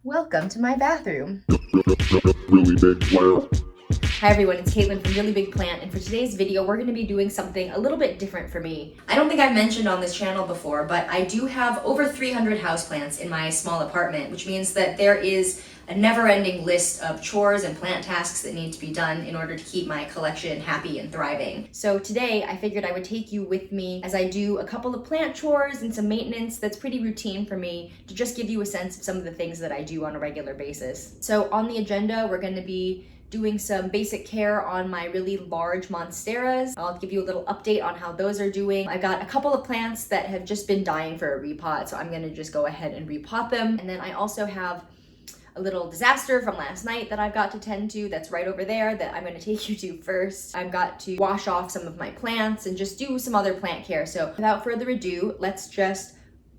Welcome to my bathroom. Really big plant. Hi everyone, it's Caitlin from Really Big Plant, and for today's video we're going to be doing something a little bit different for me. I don't think I've mentioned on this channel before, but I do have over 300 houseplants in my small apartment, which means that there is a never-ending list of chores and plant tasks that need to be done in order to keep my collection happy and thriving. So today I figured I would take you with me as I do a couple of plant chores and some maintenance that's pretty routine for me to just give you a sense of some of the things that I do on a regular basis. So on the agenda, we're going to be doing some basic care on my really large monsteras. I'll give you a little update on how those are doing. I've got a couple of plants that have just been dying for a repot, so I'm gonna just go ahead and repot them. And then I also have a little disaster from last night that I've got to tend to that's right over there that I'm gonna take you to first. I've got to wash off some of my plants and just do some other plant care. So without further ado, let's just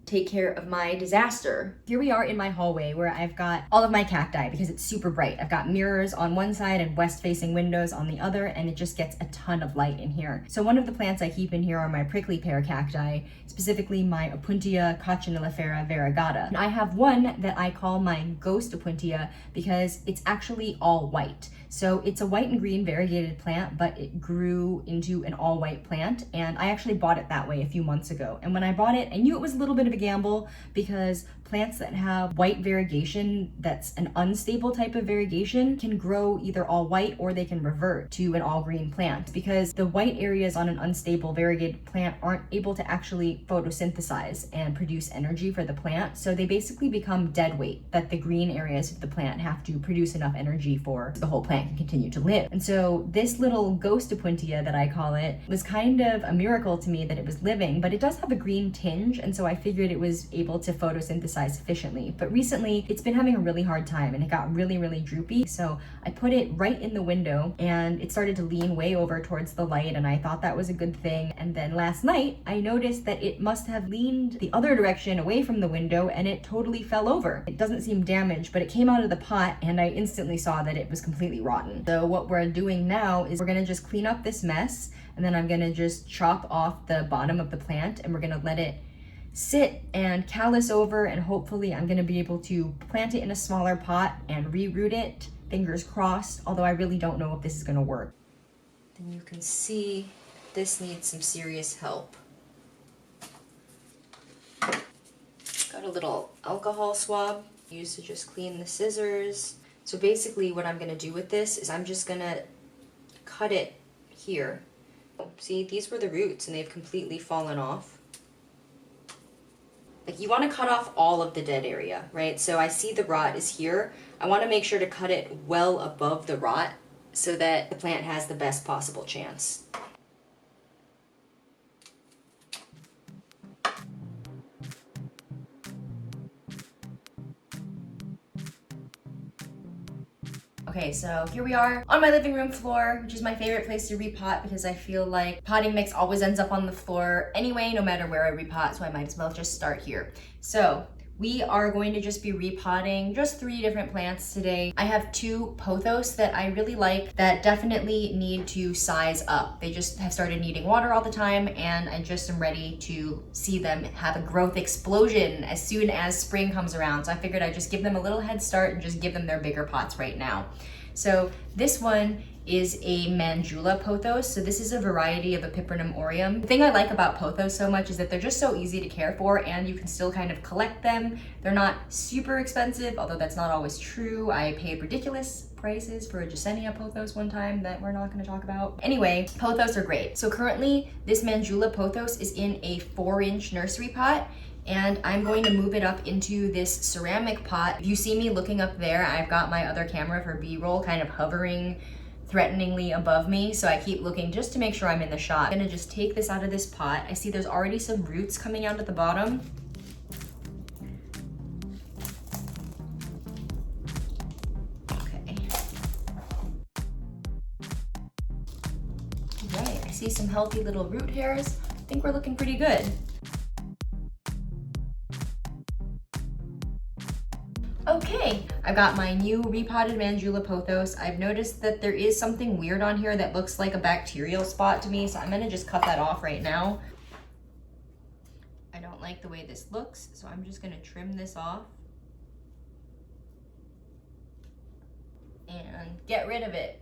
take care of my disaster. Here we are in my hallway where I've got all of my cacti because it's super bright. I've got mirrors on one side and west-facing windows on the other, and it just gets a ton of light in here. So one of the plants I keep in here are my prickly pear cacti, specifically my Opuntia coccinellifera variegata. And I have one that I call my ghost Opuntia because it's actually all white. So it's a white and green variegated plant, but it grew into an all white plant, and I actually bought it that way a few months ago. And when I bought it, I knew it was a little bit of a gamble because plants that have white variegation, that's an unstable type of variegation, can grow either all white or they can revert to an all green plant because the white areas on an unstable variegated plant aren't able to actually photosynthesize and produce energy for the plant. So they basically become dead weight that the green areas of the plant have to produce enough energy for the whole plant can continue to live. And so this little ghost Opuntia that I call it was kind of a miracle to me that it was living, but it does have a green tinge, and so I figured it was able to photosynthesize efficiently. But recently it's been having a really hard time and it got really droopy, so I put it right in the window and it started to lean way over towards the light, and I thought that was a good thing. And then last night I noticed that it must have leaned the other direction away from the window and it totally fell over. It doesn't seem damaged, but it came out of the pot and I instantly saw that it was completely rotten. So what we're doing now is we're gonna just clean up this mess, and then I'm gonna just chop off the bottom of the plant and we're gonna let it sit and callus over, and hopefully I'm gonna be able to plant it in a smaller pot and reroot it, fingers crossed, although I really don't know if this is gonna work. Then you can see this needs some serious help. Got a little alcohol swab used to just clean the scissors. So basically what I'm gonna do with this is I'm just gonna cut it here. See, these were the roots and they've completely fallen off. Like, you want to cut off all of the dead area, right? So I see the rot is here. I want to make sure to cut it well above the rot so that the plant has the best possible chance. Okay, so here we are on my living room floor, which is my favorite place to repot because I feel like potting mix always ends up on the floor anyway, no matter where I repot, so I might as well just start here. So we are going to just be repotting just 3 different plants today. I have 2 Pothos that I really like that definitely need to size up. They just have started needing water all the time, and I just am ready to see them have a growth explosion as soon as spring comes around. So I figured I'd just give them a little head start and just give them their bigger pots right now. So this one is a Manjula Pothos. So this is a variety of Epiprinum aureum. The thing I like about Pothos so much is that they're just so easy to care for, and you can still kind of collect them. They're not super expensive, although that's not always true. I paid ridiculous prices for a Jasenia Pothos one time that we're not going to talk about. Anyway, Pothos are great. So currently this Manjula Pothos is in a 4-inch nursery pot, and I'm going to move it up into this ceramic pot. If you see me looking up there, I've got my other camera for B-roll kind of hovering threateningly above me, so I keep looking just to make sure I'm in the shot. I'm gonna just take this out of this pot. I see there's already some roots coming out at the bottom. Okay. Right, I see some healthy little root hairs. I think we're looking pretty good. Okay, I've got my new repotted Manjula Pothos. I've noticed that there is something weird on here that looks like a bacterial spot to me, so I'm gonna just cut that off right now. I don't like the way this looks, so I'm just gonna trim this off. get rid of it.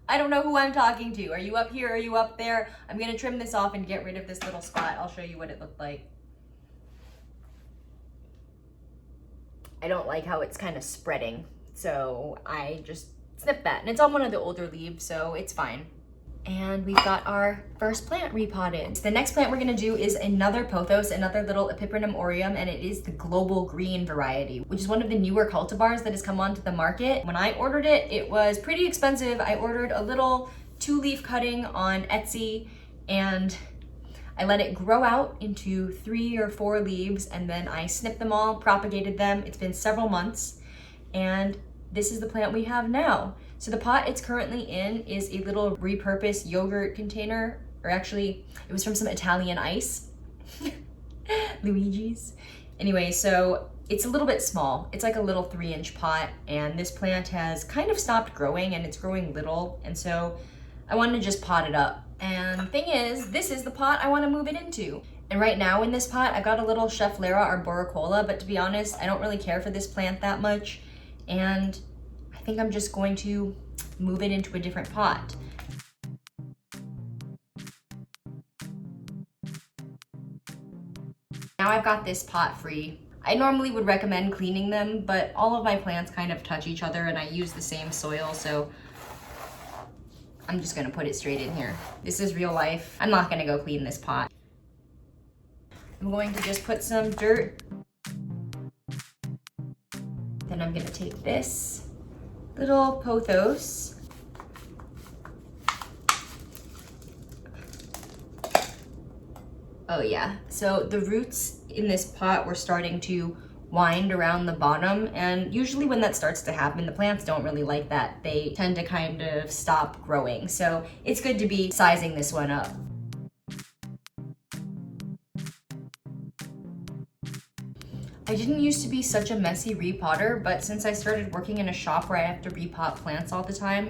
I don't know who I'm talking to. Are you up here? Are you up there? I'm gonna trim this off and get rid of this little spot. I'll show you what it looked like. I don't like how it's kind of spreading, so I just snipped that. And it's on one of the older leaves, so it's fine. And we've got our first plant repotted. The next plant we're gonna do is another pothos, another little Epiprinum aureum, and it is the global green variety, which is one of the newer cultivars that has come onto the market. When I ordered it, it was pretty expensive. I ordered a little 2-leaf cutting on Etsy, and I let it grow out into 3 or 4 leaves, and then I snipped them all, propagated them. It's been several months, and this is the plant we have now. So the pot it's currently in is a little repurposed yogurt container, or actually it was from some Italian ice, Luigi's. Anyway, so it's a little bit small. It's like a little 3-inch pot, and this plant has kind of stopped growing and it's growing little. And so I wanted to just pot it up. And the thing is, this is the pot I want to move it into. And right now in this pot, I've got a little Schefflera arboricola, but to be honest, I don't really care for this plant that much. And I think I'm just going to move it into a different pot. Now I've got this pot free. I normally would recommend cleaning them, but all of my plants kind of touch each other and I use the same soil, so I'm just gonna put it straight in here. This is real life. I'm not gonna go clean this pot. I'm going to just put some dirt. Then I'm gonna take this little pothos. Oh yeah, so the roots in this pot were starting to wind around the bottom, and usually when that starts to happen, the plants don't really like that. They tend to kind of stop growing, so it's good to be sizing this one up. I didn't used to be such a messy repotter, but since I started working in a shop where I have to repot plants all the time,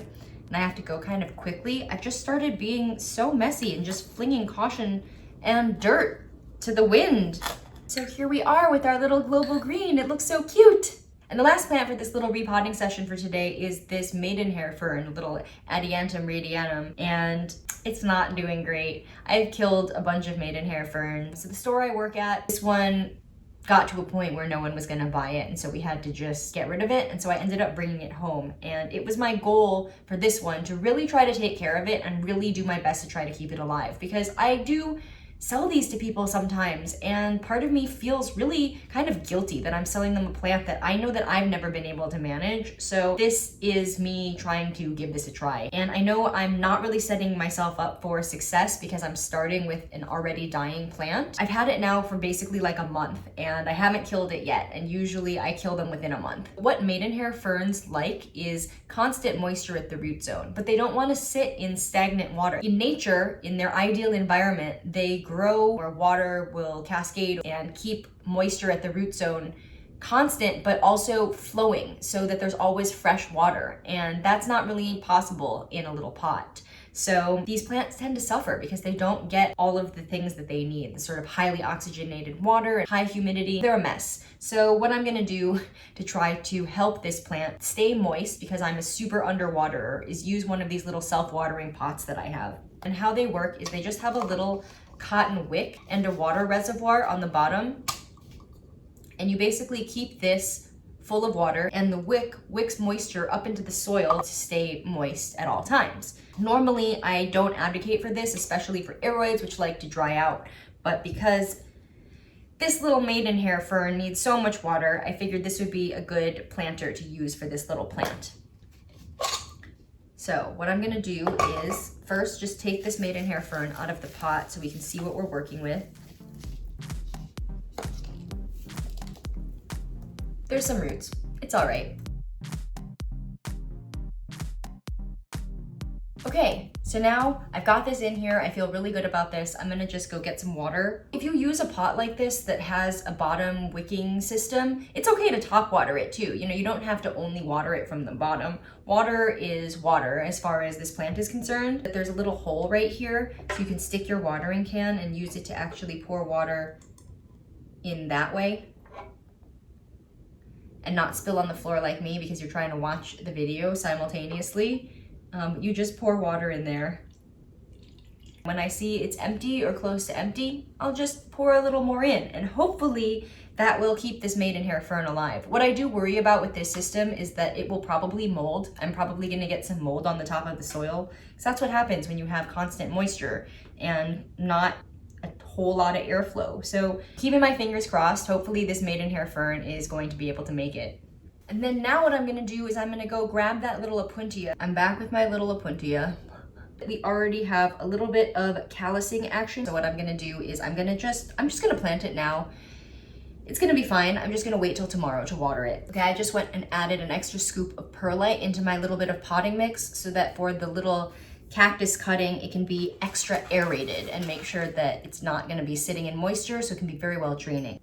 and I have to go kind of quickly, I just started being so messy and just flinging caution and dirt to the wind. So here we are with our little global green. It looks so cute. And the last plant for this little repotting session for today is this Maidenhair Fern, a little Adiantum radianum, and it's not doing great. I've killed a bunch of Maidenhair Ferns. So the store I work at, this one got to a point where no one was gonna buy it, and so we had to just get rid of it, and so I ended up bringing it home. And it was my goal for this one to really try to take care of it and really do my best to try to keep it alive, because I do sell these to people sometimes, and part of me feels really kind of guilty that I'm selling them a plant that I know that I've never been able to manage. So this is me trying to give this a try. And I know I'm not really setting myself up for success because I'm starting with an already dying plant. I've had it now for basically like a month and I haven't killed it yet, and usually I kill them within a month. What Maidenhair Ferns like is constant moisture at the root zone, but they don't want to sit in stagnant water. In nature, in their ideal environment, they grow where water will cascade and keep moisture at the root zone constant, but also flowing so that there's always fresh water. And that's not really possible in a little pot. So these plants tend to suffer because they don't get all of the things that they need, the sort of highly oxygenated water and high humidity. They're a mess. So what I'm gonna do to try to help this plant stay moist, because I'm a super underwaterer, is use one of these little self-watering pots that I have. And how they work is they just have a little cotton wick and a water reservoir on the bottom. And you basically keep this full of water, and the wick wicks moisture up into the soil to stay moist at all times. Normally, I don't advocate for this, especially for aeroids, which like to dry out. But because this little Maidenhair Fern needs so much water, I figured this would be a good planter to use for this little plant. So what I'm gonna do is first just take this Maidenhair Fern out of the pot so we can see what we're working with. There's some roots. It's all right. Okay, so now I've got this in here. I feel really good about this. I'm gonna just go get some water. If you use a pot like this that has a bottom wicking system, it's okay to top water it too. You know, you don't have to only water it from the bottom. Water is water as far as this plant is concerned. But there's a little hole right here, so you can stick your watering can and use it to actually pour water in that way. and not spill on the floor like me because you're trying to watch the video simultaneously, you just pour water in there. When I see it's empty or close to empty, I'll just pour a little more in, and hopefully that will keep this Maidenhair Fern alive. What I do worry about with this system is that it will probably mold. I'm probably gonna get some mold on the top of the soil, because that's what happens when you have constant moisture and not a whole lot of airflow. So keeping my fingers crossed, hopefully this Maidenhair Fern is going to be able to make it. And then now what I'm gonna do is I'm gonna go grab that little Opuntia. I'm back with my little Opuntia. We already have a little bit of calicing action. So what I'm gonna do is I'm just gonna plant it now. It's gonna be fine. I'm just gonna wait till tomorrow to water it. Okay, I just went and added an extra scoop of perlite into my little bit of potting mix so that for the little cactus cutting, it can be extra aerated and make sure that it's not gonna be sitting in moisture, so it can be very well draining.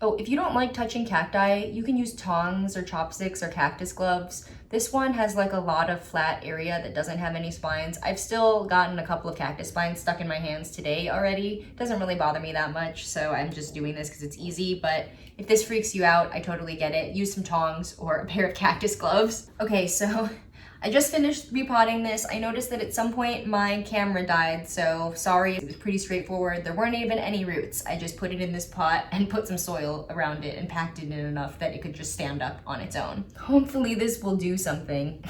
Oh, if you don't like touching cacti, you can use tongs or chopsticks or cactus gloves. This one has like a lot of flat area that doesn't have any spines. I've still gotten a couple of cactus spines stuck in my hands today already. It doesn't really bother me that much, so I'm just doing this because it's easy, but if this freaks you out, I totally get it. Use some tongs or a pair of cactus gloves. Okay, so I just finished repotting this. I noticed that at some point my camera died, so sorry. It was pretty straightforward. There weren't even any roots. I just put it in this pot and put some soil around it and packed it in enough that it could just stand up on its own. Hopefully this will do something.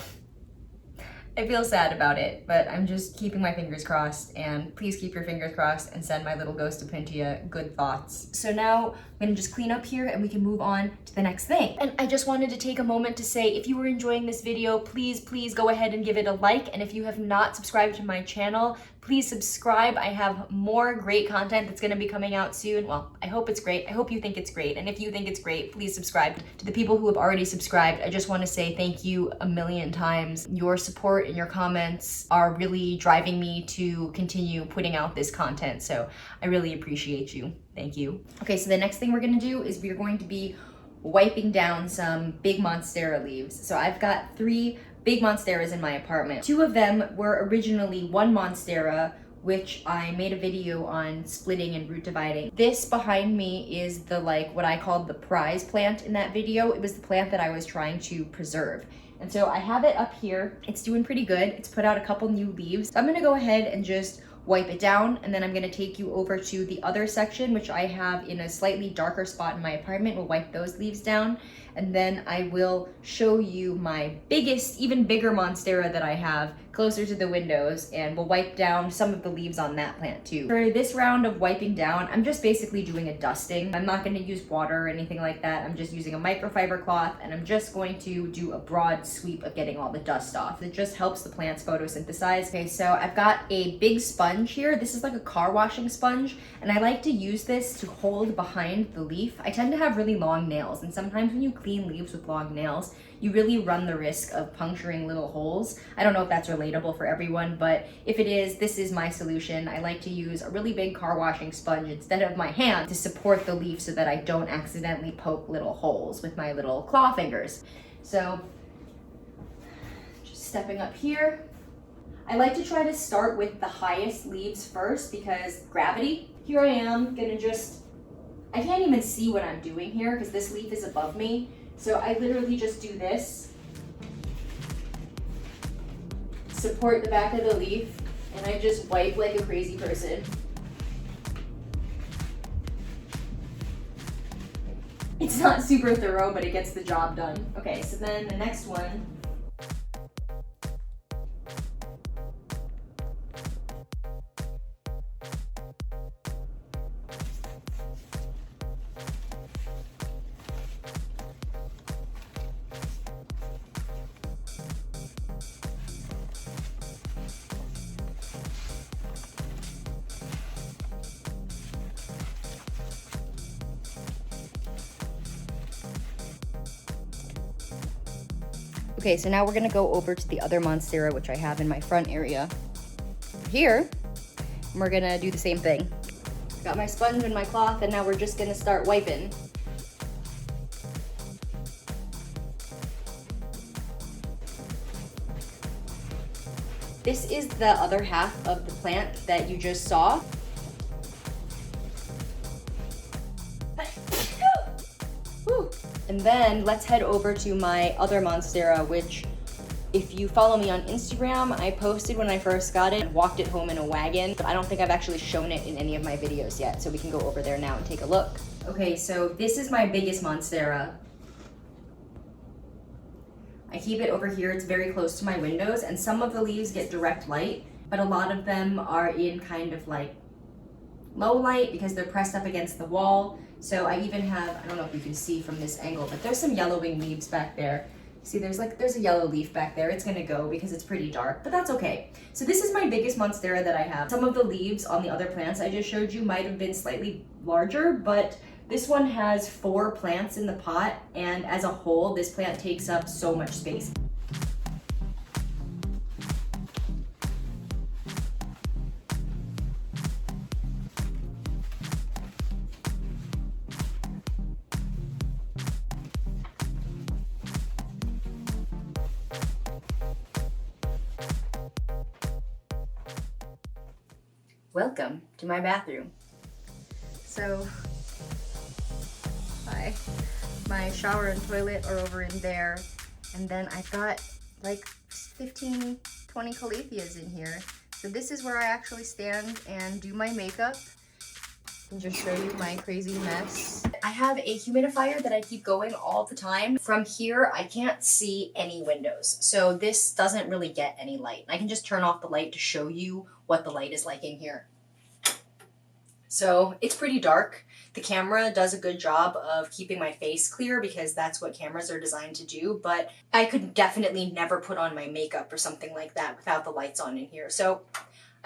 I feel sad about it, but I'm just keeping my fingers crossed, and please keep your fingers crossed and send my little ghost Opuntia good thoughts. So now I'm gonna just clean up here and we can move on to the next thing. And I just wanted to take a moment to say, if you were enjoying this video, please go ahead and give it a like. And if you have not subscribed to my channel, please subscribe. I have more great content that's gonna be coming out soon. Well, I hope it's great. I hope you think it's great. And if you think it's great, please subscribe. To the people who have already subscribed, I just wanna say thank you a million times. Your support and your comments are really driving me to continue putting out this content. So I really appreciate you. Thank you. Okay, so the next thing we're gonna do is we're going to be wiping down some big Monstera leaves. So I've got 3 big Monsteras in my apartment. 2 of them were originally one Monstera, which I made a video on splitting and root dividing. This behind me is the what I called the prize plant in that video. It was the plant that I was trying to preserve. And so I have it up here. It's doing pretty good. It's put out a couple new leaves. So I'm gonna go ahead and just wipe it down, and then I'm gonna take you over to the other section, which I have in a slightly darker spot in my apartment. We'll wipe those leaves down, and then I will show you my biggest, even bigger Monstera that I have closer to the windows, and we'll wipe down some of the leaves on that plant too. For this round of wiping down, I'm just basically doing a dusting. I'm not gonna use water or anything like that. I'm just using a microfiber cloth, and I'm just going to do a broad sweep of getting all the dust off. It just helps the plants photosynthesize. Okay, so I've got a big sponge here. This is like a car washing sponge, and I like to use this to hold behind the leaf. I tend to have really long nails, and sometimes when you clean leaves with long nails, you really run the risk of puncturing little holes. I don't know if that's relatable for everyone, but if it is, this is my solution. I like to use a really big car washing sponge instead of my hand to support the leaf so that I don't accidentally poke little holes with my little claw fingers. So, just stepping up here. I like to try to start with the highest leaves first because gravity. Here I am, I can't even see what I'm doing here because this leaf is above me. So I literally just do this, support the back of the leaf, and I just wipe like a crazy person. It's not super thorough, but it gets the job done. Okay, so then the next one. Okay, so now we're gonna go over to the other Monstera, which I have in my front area here. And we're gonna do the same thing. Got my sponge and my cloth, and now we're just gonna start wiping. This is the other half of the plant that you just saw. And then let's head over to my other Monstera, which if you follow me on Instagram, I posted when I first got it and walked it home in a wagon, but I don't think I've actually shown it in any of my videos yet, so we can go over there now and take a look. Okay, so this is my biggest Monstera. I keep it over here, it's very close to my windows, and some of the leaves get direct light, but a lot of them are in kind of like low light because they're pressed up against the wall. So I even have, I don't know if you can see from this angle, but there's some yellowing leaves back there. See, there's a yellow leaf back there. It's gonna go because it's pretty dark, but that's okay. So this is my biggest Monstera that I have. Some of the leaves on the other plants I just showed you might have been slightly larger, but this one has 4 plants in the pot, and as a whole, this plant takes up so much space. Welcome to my bathroom. So, hi. My shower and toilet are over in there. And then I've got like 15, 20 Calatheas in here. So this is where I actually stand and do my makeup. And just show you my crazy mess. I have a humidifier that I keep going all the time. From here, I can't see any windows. So this doesn't really get any light. I can just turn off the light to show you what the light is like in here. So it's pretty dark. The camera does a good job of keeping my face clear because that's what cameras are designed to do, but I could definitely never put on my makeup or something like that without the lights on in here. So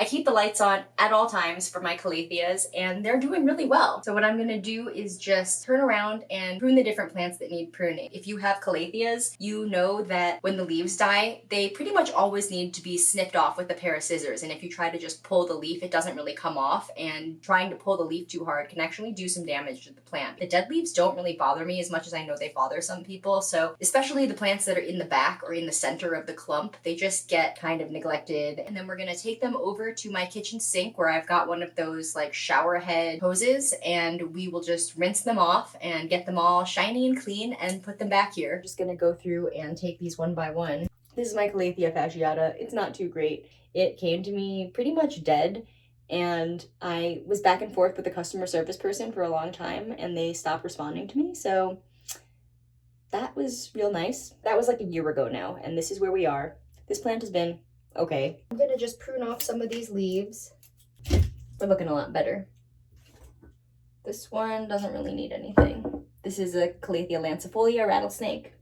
I keep the lights on at all times for my Calatheas, and they're doing really well. So what I'm gonna do is just turn around and prune the different plants that need pruning. If you have Calatheas, you know that when the leaves die, they pretty much always need to be snipped off with a pair of scissors. And if you try to just pull the leaf, it doesn't really come off, and trying to pull the leaf too hard can actually do some damage to the plant. The dead leaves don't really bother me as much as I know they bother some people. So especially the plants that are in the back or in the center of the clump, they just get kind of neglected. And then we're gonna take them over to my kitchen sink where I've got one of those like shower head hoses, and we will just rinse them off and get them all shiny and clean and put them back here. I'm just gonna go through and take these one by one. This is my Calathea fasciata. It's not too great. It came to me pretty much dead, and I was back and forth with the customer service person for a long time and they stopped responding to me. So that was real nice. That was like a year ago now, and this is where we are. This plant has been okay. I'm gonna just prune off some of these leaves. We're looking a lot better. This one doesn't really need anything. This is a Calathea lancifolia rattlesnake.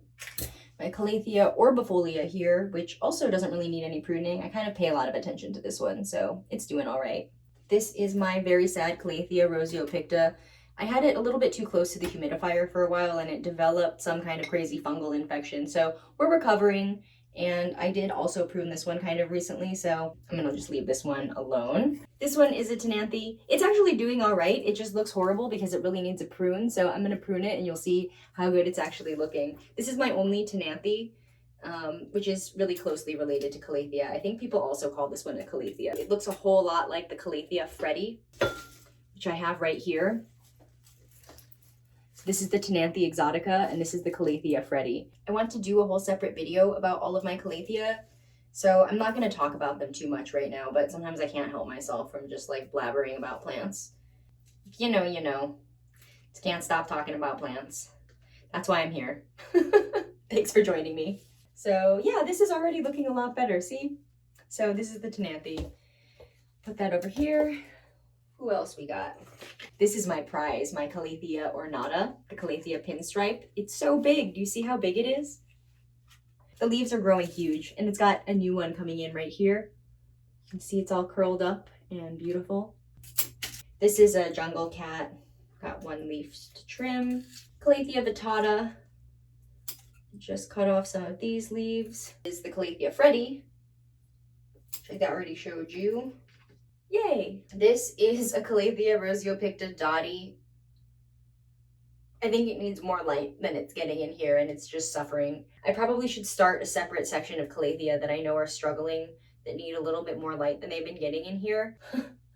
My Calathea orbifolia here, which also doesn't really need any pruning. I kind of pay a lot of attention to this one, so it's doing all right. This is my very sad Calathea rosiopicta. I had it a little bit too close to the humidifier for a while and it developed some kind of crazy fungal infection. So we're recovering. And I did also prune this one kind of recently, so I'm gonna just leave this one alone. This one is a Tenanthe. It's actually doing all right. It just looks horrible because it really needs a prune, so I'm gonna prune it and you'll see how good it's actually looking. This is my only Tenanthe, which is really closely related to Calathea. I think people also call this one a Calathea. It looks a whole lot like the Calathea Freddy, which I have right here. This is the Tenanthe exotica, and this is the Calathea Freddy. I want to do a whole separate video about all of my Calathea, so I'm not going to talk about them too much right now, but sometimes I can't help myself from just like blabbering about plants. If you know, you know. Just can't stop talking about plants. That's why I'm here. Thanks for joining me. So yeah, this is already looking a lot better, see? So this is the Tenanthe. Put that over here. Who else we got? This is my prize, my Calathea ornata, the Calathea pinstripe. It's so big. Do you see how big it is? The leaves are growing huge, and it's got a new one coming in right here. You can see it's all curled up and beautiful. This is a jungle cat. Got one leaf to trim. Calathea vittata. Just cut off some of these leaves. This is the Calathea Freddy, which I already showed you. Yay! This is a Calathea rosiopicta dotty. I think it needs more light than it's getting in here, and it's just suffering. I probably should start a separate section of Calathea that I know are struggling, that need a little bit more light than they've been getting in here.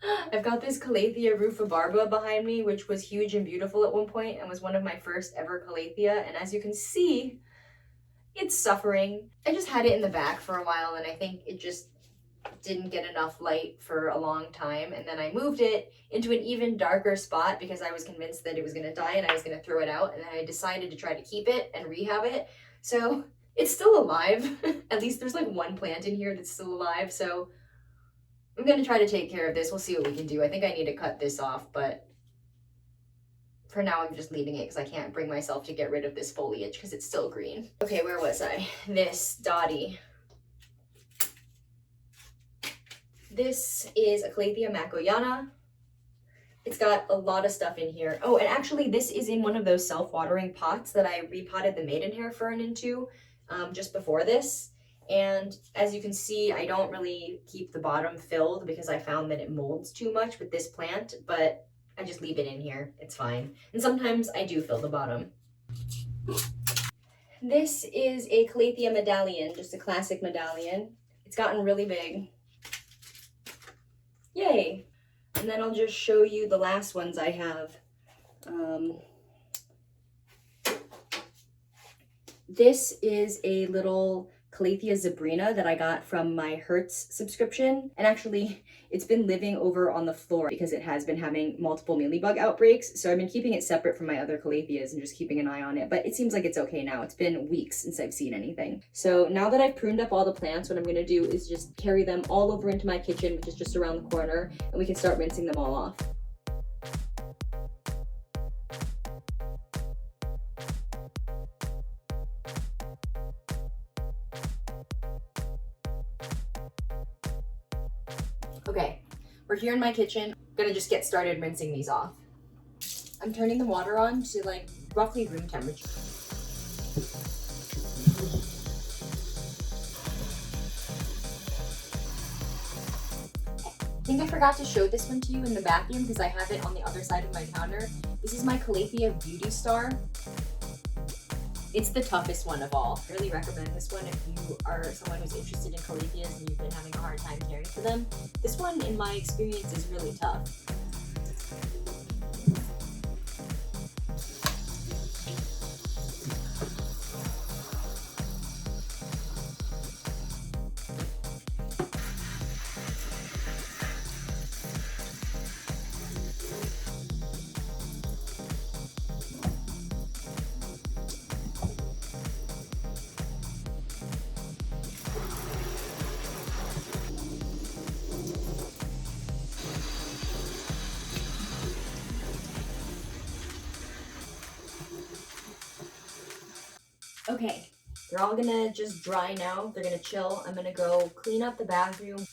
I've got this Calathea rufibarba behind me, which was huge and beautiful at one point and was one of my first ever Calathea. And as you can see, it's suffering. I just had it in the back for a while and I think it just didn't get enough light for a long time. And then I moved it into an even darker spot because I was convinced that it was gonna die and I was gonna throw it out. And then I decided to try to keep it and rehab it. So it's still alive. At least there's like one plant in here that's still alive. So I'm gonna try to take care of this. We'll see what we can do. I think I need to cut this off, but for now I'm just leaving it because I can't bring myself to get rid of this foliage because it's still green. Okay, where was I? This Dottie. This is a Calathea macoyana. It's got a lot of stuff in here. Oh, and actually this is in one of those self-watering pots that I repotted the Maidenhair Fern into just before this. And as you can see, I don't really keep the bottom filled because I found that it molds too much with this plant, but I just leave it in here. It's fine. And sometimes I do fill the bottom. This is a Calathea medallion, just a classic medallion. It's gotten really big. Yay! And then I'll just show you the last ones I have. This is a little Calathea zebrina that I got from my Hertz subscription. And actually, it's been living over on the floor because it has been having multiple mealybug outbreaks. So I've been keeping it separate from my other Calatheas and just keeping an eye on it. But it seems like it's okay now. It's been weeks since I've seen anything. So now that I've pruned up all the plants, what I'm gonna do is just carry them all over into my kitchen, which is just around the corner, and we can start rinsing them all off. Okay, we're here in my kitchen. I'm gonna just get started rinsing these off. I'm turning the water on to like roughly room temperature. I think I forgot to show this one to you in the vacuum because I have it on the other side of my counter. This is my Calathea Beauty Star. It's the toughest one of all. I really recommend this one if you are someone who's interested in Calatheas and you've been having a hard time caring for them. This one, in my experience, is really tough. Okay, they're all gonna just dry now. They're gonna chill. I'm gonna go clean up the bathroom.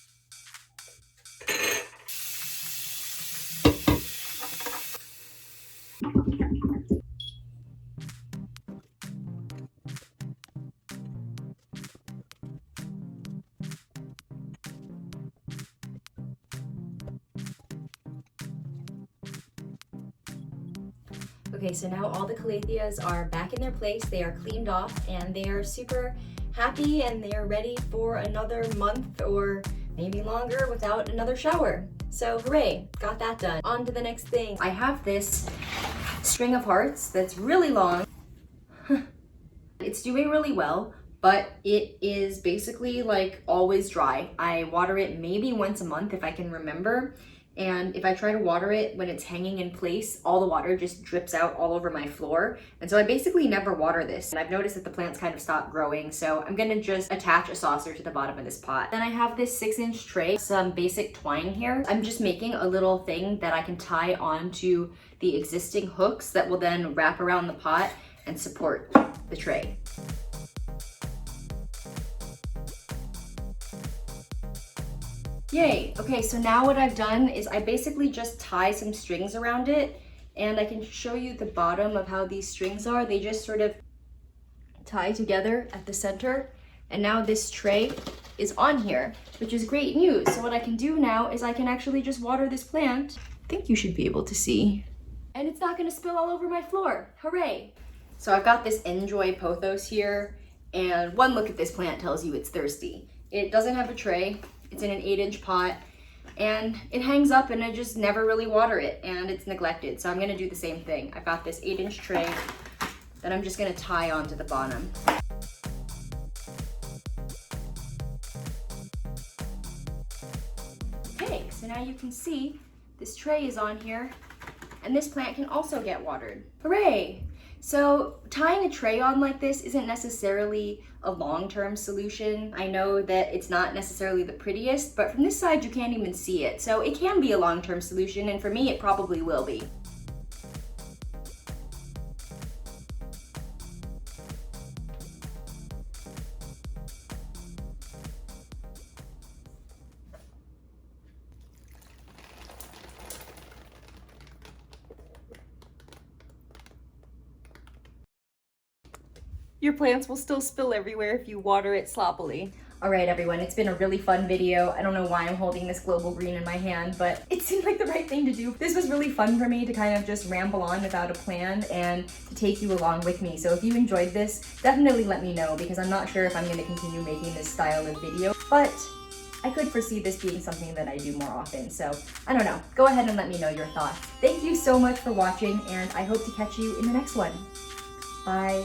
Okay, so now all the Calatheas are back in their place. They are cleaned off and they are super happy and they are ready for another month or maybe longer without another shower. So hooray, got that done. On to the next thing. I have this string of hearts that's really long. It's doing really well, but it is basically like always dry. I water it maybe once a month if I can remember. And if I try to water it when it's hanging in place, all the water just drips out all over my floor. And so I basically never water this. And I've noticed that the plants kind of stop growing. So I'm gonna just attach a saucer to the bottom of this pot. Then I have this 6-inch tray, some basic twine here. I'm just making a little thing that I can tie onto the existing hooks that will then wrap around the pot and support the tray. Yay! Okay, so now what I've done is I basically just tie some strings around it, and I can show you the bottom of how these strings are. They just sort of tie together at the center, and now this tray is on here, which is great news. So what I can do now is I can actually just water this plant. I think you should be able to see. And it's not gonna spill all over my floor. Hooray! So I've got this Enjoy Pothos here, and one look at this plant tells you it's thirsty. It doesn't have a tray. It's in an 8-inch pot. and it hangs up and I just never really water it and it's neglected. So I'm gonna do the same thing. I've got this 8-inch tray that I'm just gonna tie onto the bottom. Okay, so now you can see this tray is on here and this plant can also get watered. Hooray! So tying a tray on like this isn't necessarily a long-term solution. I know that it's not necessarily the prettiest, but from this side you can't even see it. So it can be a long-term solution, and for me it probably will be. Your plants will still spill everywhere if you water it sloppily. All right, everyone, it's been a really fun video. I don't know why I'm holding this global green in my hand, but it seemed like the right thing to do. This was really fun for me to kind of just ramble on without a plan and to take you along with me. So if you enjoyed this, definitely let me know, because I'm not sure if I'm going to continue making this style of video, but I could foresee this being something that I do more often. So I don't know. Go ahead and let me know your thoughts. Thank you so much for watching, and I hope to catch you in the next one. Bye.